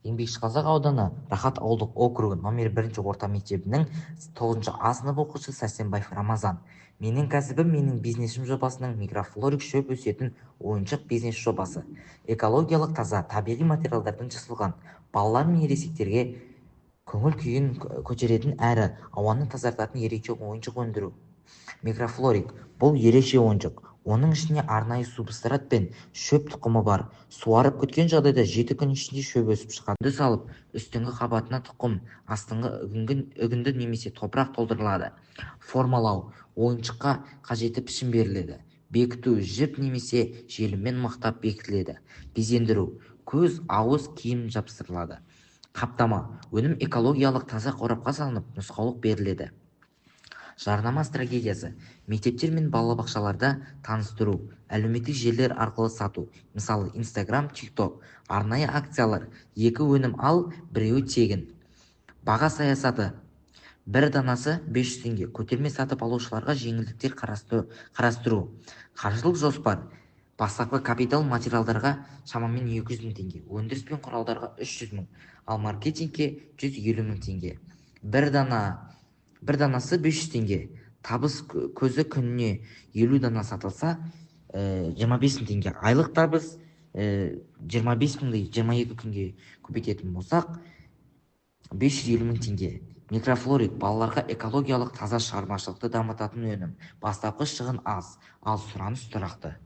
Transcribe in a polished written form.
Еңбекшіқазақ ауданы Рахат ауылдық округі номер 1 орта мектебінің 9 А сынып оқушысы Сәрсенбаев Рамазан. Менің кәсібім менің бизнесім жобасының микрофлорик шөп өсетін ойыншық бизнес жобасы. Экологиялық таза табиғи материалдардан жасалған, балалар мен ересектерге көңіл күйін көтеретін әрі ауаны тазартатын ерекше ойыншық өндіру. Микрофлорик бұл ерекше ойыншық. Оның ішіне арнайы субстрат пен шөп тұқымы бар. Суарып күткен жағдайда 7 күн ішінде шөп өсіп шығады. Салып, үстіңгі қабатына тұқым, астыңғы үгінді немесе топырақ толтырылады. Формалау, ойыншыққа қажетті пішін беріледі. Бекіту, жіп немесе желіммен мықтап бекітіледі. Безендіру, көз, ауыз, киім жапсырылады. Қаптама, өнім экологиялық таза қорапқа салынып, нұсқаулық беріледі. Жарнама стратегиясы, мектептер мен балабақшаларда таныстыру, әлеуметтік желілер арқылы сату, мысалы Instagram, TikTok, арнайы акциялар, 2 өнім ал, 1-і тегін. Баға саясаты, 1 данасы 500 теңге, көтерме сатып алушыларға жеңілдіктер қарастыру. Қаржылық жоспар, бастапқы капитал материалдарға шамамен 200 мың теңге, өндіріс пен құралдарға 300 мың, ал маркетингке 150 мың теңге. 1 данасы 500 теңге, табыс көзі күніне 50 дана сатылса 25 мың теңге, айлық табыс 25 мыңды 22 күнге көбейтетін болсақ 550 мың теңге. Микрофлорик балаларға экологиялық таза шығармашылықты дамытатын өнім, бастапқы шығын аз, ал сұраныс тұрақты.